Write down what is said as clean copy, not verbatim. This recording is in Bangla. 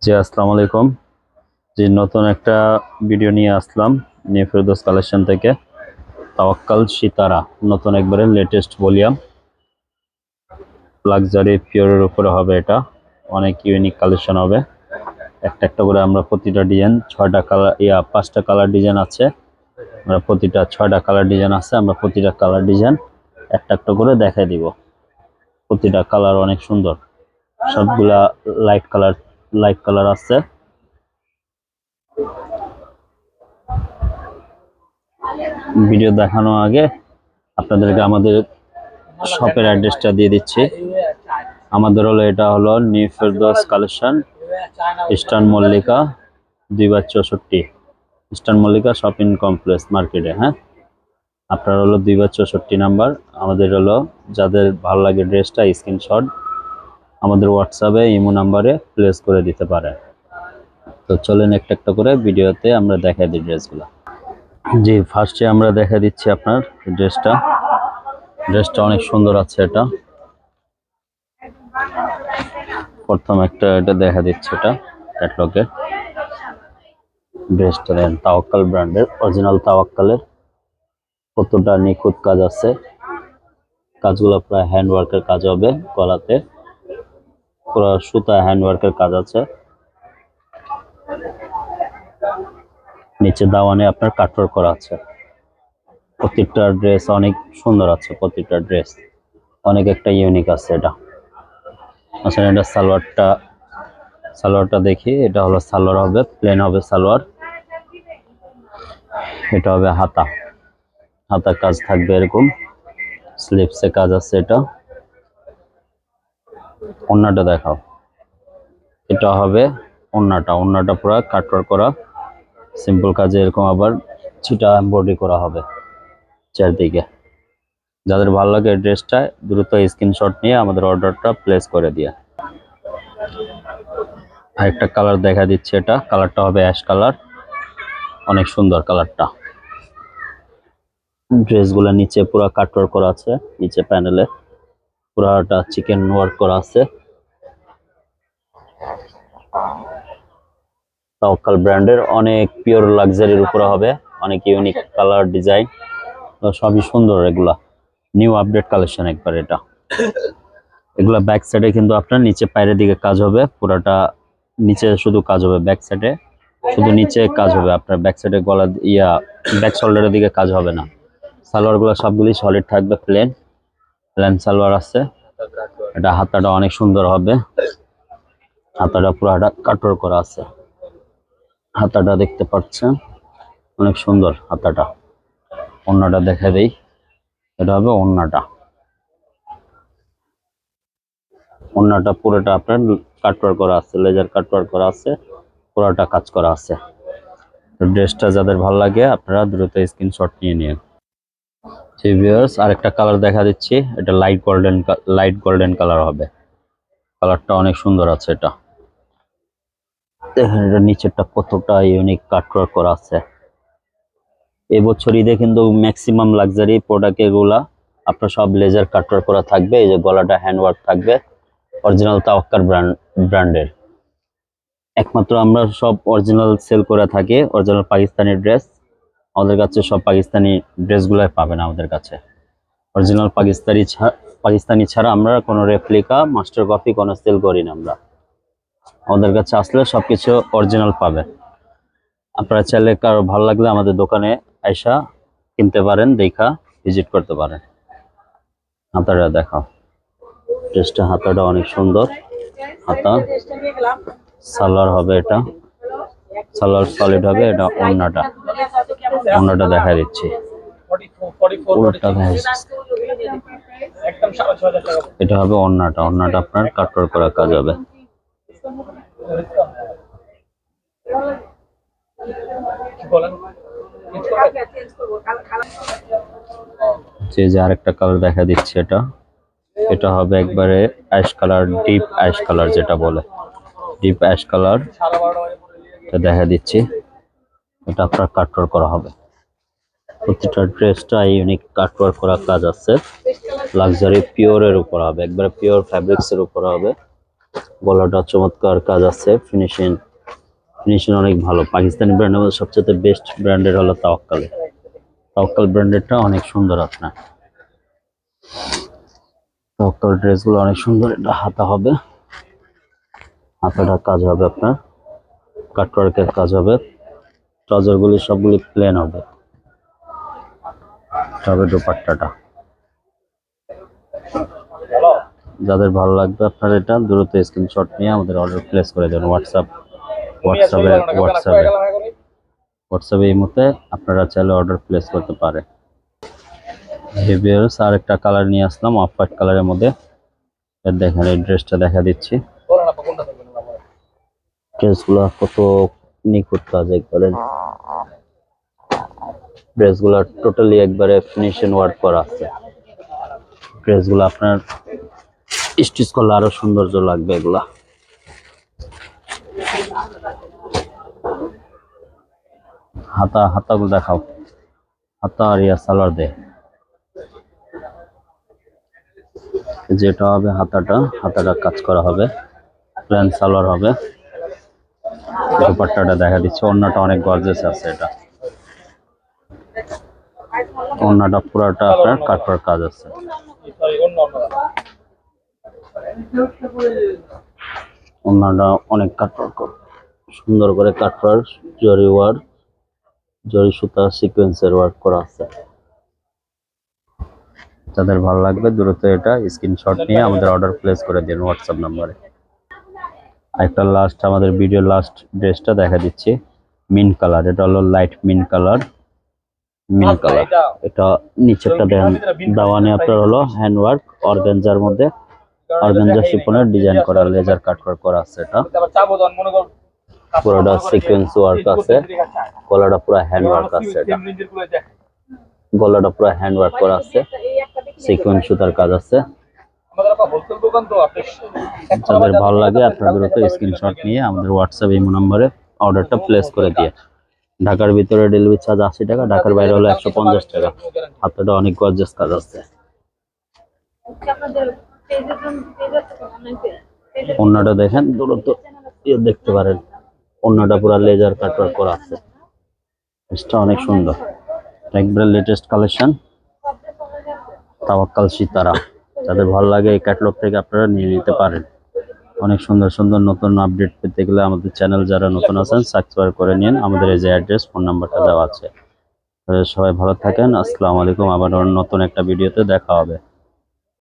জি আসসালামু আলাইকুম। যে নতুন একটা ভিডিও নিয়ে আসলাম নিউ ফেরদৌস কালেকশন থেকে। তাওয়াক্কাল সিতারা নতুন একবারে লেটেস্ট ভলিউম লাক্সারি পিওরের উপরে হবে। এটা অনেক ইউনিক কালেকশন হবে। একটা একটা করে আমরা প্রতিটা ডিজাইন 6টা কালার 5টা কালার ডিজাইন আছে। আমরা প্রতিটা 6টা কালার ডিজাইন আছে। আমরা প্রতিটা কালার ডিজাইন একটা একটা করে দেখাই দিব। প্রতিটা কালার অনেক সুন্দর, সবগুলা লাইট কালার আছে। ভিডিও দেখানোর আগে আপনাদেরকে আমাদের শপের অ্যাড্রেসটা দিয়ে দিচ্ছি। আমাদের এটা হলো new Ferdous collection, eastern Mallika 2/64, eastern Mallika shopping complex মার্কেটে। হ্যাঁ, আপনার 2/64 নাম্বার। আমাদের যাদের ভালো লাগে ড্রেসটা স্ক্রিনশট আমাদের হোয়াটসঅ্যাপে ইমো নাম্বারে প্লেস করে দিতে পারে। তো চলেন একটা একটা করে ভিডিওতে আমরা দেখাই দিই ড্রেসগুলো। জি, ফার্স্টে আমরা দেখা দিচ্ছি আপনার ড্রেসটা অনেক সুন্দর আছে। এটা প্রথম এটা দেখা দিচ্ছে, এটা ক্যাটলগে ড্রেসটা দেন তাওয়াক্কাল ব্র্যান্ডের, অরিজিনাল তাওয়াক্কালের। কতটা নিখুঁত কাজ আছে, কাজগুলো প্রায় হ্যান্ড ওয়ার্কের কাজ হবে। গলাতে পুরো সুতা হ্যান্ড ওয়ার্কের কাজ আছে। নিচে দাওয়ানে আপনার কাটওয়ার্ক করা আছে। প্রত্যেকটা ড্রেস অনেক সুন্দর আছে, প্রত্যেকটা ড্রেস অনেক একটা ইউনিক আছে। এটা আসলে এটা সালোয়ারটা দেখি। এটা হলো সালোয়ার হবে, প্লেন হবে সালোয়ার। এটা হবে হাতা কাজ থাকবে এরকম, স্লিপসে কাজ আছে। এটা ওন্নাটা দেখাও। এটা হবে ওন্নাটা পুরো কাটওয়ার্ক করা, সিম্পল কাজে এরকম আবার ছিটা এমব্রয়ডারি করা হবে চারদিকে। যাদের ভালো লাগে এই ড্রেসটা দ্রুত স্ক্রিনশট নিয়ে আমাদের অর্ডারটা প্লেস করে দিয়ে। আরেকটা কালার দেখা দিচ্ছে, এটা কালারটা হবে অ্যাশ কালার, অনেক সুন্দর কালারটা। ড্রেসগুলো নিচে পুরো কাটওয়ার্ক করা আছে, নিচে প্যানেলে পুরাটা চিকেন ওয়ার্ক করা আছে। তাওয়াক্কাল ব্র্যান্ডের অনেক পিওর লাক্সারির উপরে হবে, অনেক ইউনিক কালার ডিজাইন, সবই সুন্দর। এগুলা নিউ আপডেট কালেকশন একবার। এগুলা ব্যাক সাইডে কিন্তু আপনার নিচে পায়ের দিকে কাজ হবে, পুরাটা নিচে শুধু কাজ হবে। ব্যাক সাইডে শুধু নিচে কাজ হবে আপনার, ব্যাক সাইডে গলা ব্যাক শোল্ডারের দিকে কাজ হবে না। সালোয়ার গুলো সবগুলি সলিড থাকবে, প্লেন সালোয়ার আছে। এটা হাতাটা অনেক সুন্দর হবে, হাতাটা পুরাটা কাটওয়ার্ক করা আছে। হাতাটা দেখতে পাচ্ছেন অনেক সুন্দর হাতাটা। ওন্নাটা দেখা দেই, এটা হবে ওন্নাটা পুরোটা আপনার কাটওয়ার্ক করা আছে, লেজার কাটওয়ার্ক করা আছে, পুরোটা কাজ করা আছে। ড্রেসটা যাদের ভালো লাগে আপনারা দ্রুত স্ক্রিনশট নিয়ে নিন। ভিউয়ার্স, আরেকটা কালার দেখা দিচ্ছি। এটা লাইট গোল্ডেন কালার হবে। কালারটা অনেক সুন্দর আছে। এটা দেখেন, এটা নিচেরটা কতটা ইউনিক কাটওয়ার্ক করা আছে। এবছর ঈদে কিন্তু ম্যাক্সিমাম লাক্সারি প্রোডাক্ট এগুলা আপনার সব লেজার কাটওয়ার্ক করা থাকবে। এই যে গলাটা হ্যান্ডওয়ার্ক থাকবে, অরিজিনাল তাওয়াক্কাল ব্র্যান্ডের। একমাত্র আমরা সব অরিজিনাল সেল করে থাকি, অরিজিনাল পাকিস্তানি ড্রেস। আমাদের কাছে সব পাকিস্তানি ড্রেসগুলাই পাবেন আমাদের কাছে। অরিজিনাল পাকিস্তানি ছাড়া আমরা কোনো রেপ্লিকা মাস্টার কপি কোনো সেল করি না আমরা। আমাদের কাছে আসলে সবকিছু অরিজিনাল পাবেন। আপনারা চাইলে কারো ভালো লাগলে আমাদের দোকানে আইসা কিনতে পারেন, দেখা ভিজিট করতে পারেন। হাতাটা দেখাও, ড্রেসটা হাতাটা অনেক সুন্দর। হাতা সালোয়ার হবে, এটা সালোয়ার সলিড হবে। এটা ওন্নাটা দেখা দিচ্ছি, এটা হবে ওন্নাটা আপনার কাটওয়ার্ক করা কাজ হবে। যে আরেকটা কালার দেখা দিচ্ছে, এটা হবে একবারে ash colour, deep ash colour যেটা বলে, ডিপ অ্যাশ কালার। এটা দেখা দিচ্ছি, এটা আপনার কাটওয়ার্ক করা হবে। প্রতিটা ড্রেসটা ইউনিক কাটওয়ার্ক করা কাজ আছে। লাক্সারি পিওরের উপর হবে, একবারে পিওর ফ্যাব্রিক্স এর উপর হবে। গলাটা চমৎকার কাজ আছে, ফিনিশিং ফিনিশিং অনেক ভালো। পাকিস্তানি ব্র্যান্ডের মধ্যে সবচেয়ে বেস্ট ব্র্যান্ডের হলো তাওয়াক্কাল। তাওয়াক্কাল ব্র্যান্ডেরটা অনেক সুন্দর আপনার। তাওয়াক্কাল ড্রেসগুলো অনেক সুন্দর। এটা হাতা হবে, হাতাটা কাজ হবে আপনার কাটওয়ার্কের কাজ হবে। ট্রাউজারগুলি সবগুলি প্লেন হবে, তবে দোপাট্টাটা যাদের ভালো লাগবে আপনার এটা দ্রুত স্ক্রিনশট নিয়ে আমাদের অর্ডার প্লেস করে দেবেন। হোয়াটসঅ্যাপে এই মতে আপনারা চাইলে অর্ডার প্লেস করতে পারে। ভিউয়ার্স আর একটা কালার নিয়ে আসলাম অফ হোয়াইট কালারের মধ্যে। দেখেন এই ড্রেসটা দেখা দিচ্ছি। ড্রেসগুলো কত নিখুঁত কাজ একবারে। ড্রেসগুলো টোটালি একবারে ফিনিশিং ওয়ার্ক করা আছে। ড্রেসগুলো আপনার স্টিচ করলে আরো সৌন্দর্য লাগবে এগুলা। হাতাগুলো দেখাও, হাতা আর ইয়া সালোয়ার দে। যেটা হবে হাতাটা কাজ করা হবে, প্লেন সালোয়ার হবে। দুপাট্টাটা দেখা দিচ্ছে, ওড়নাটা অনেক গর্জিয়াস আছে। এটা ওড়নাটা পুরাটা আপনার কাটওয়ার্ক কাজ আছে। ওড়নাটা অনেক কাটওয়ার্ক, সুন্দর করে কাটওয়ার্ক, জরি ওয়ার্ক, জরি সুতা সিকোয়েন্সের ওয়ার্ক করা আছে। যাদের ভালো লাগবে দ্রুত এটা স্ক্রিনশট নিয়ে আমাদের অর্ডার প্লেস করে দিন হোয়াটসঅ্যাপ নম্বরে। একটা লাস্ট আমাদের ভিডিও লাস্ট ড্রেসটা দেখা দিচ্ছি, মিন কালার। এটা হলো লাইট মিন কালার। এটা নিচেরটা দেখেন দাওয়ানে আপনার হলো হ্যান্ডওয়ার্ক অর্গানজার মধ্যে, অর্গানজা শিফনের ডিজাইন করা লেজার কাটওয়ার্ক করা আছে। এটা পুরোটা সিকোয়েন্স ওয়ার্ক আছে, গলাটা পুরো হ্যান্ডওয়ার্ক আছে। এটা গলাটা পুরো হ্যান্ডওয়ার্ক করা আছে, সিকোয়েন্স সুতার কাজ আছে। যাদের ভালো লাগে আপনারা দ্রুত স্ক্রিনশট নিয়ে আমাদের হোয়াটসঅ্যাপ ইমো নম্বরে অর্ডারটা প্লেস করে দিয়ে। ঢাকার ভিতরে ডেলিভারি চার্জ 80 টাকা, ঢাকার বাইরে হলো 150 টাকা। হাতাটা অনেক গর্জিয়াস কাজ আছে। ওড়নাটা দেখেন, দ্রুত দেখতে পারেন। ওড়নাটা পুরো লেজার কাটওয়ার্ক করা আছে। এটা অনেক সুন্দর, একবারে লেটেস্ট কালেকশন তাওয়াক্কাল সিতারা। যাদের ভালো লাগে এই ক্যাটালগ থেকে আপনারা নিয়ে নিতে পারেন। অনেক সুন্দর সুন্দর নতুন আপডেট পেতে গেলে আমাদের চ্যানেল যারা নতুন আছেন সাবস্ক্রাইব করে নিন। আমাদের এই যে অ্যাড্রেস, ফোন নাম্বারটা দেওয়া আছে। সবাই ভালো থাকেন, আসসালামু আলাইকুম। আবার নতুন একটা ভিডিওতে দেখা হবে।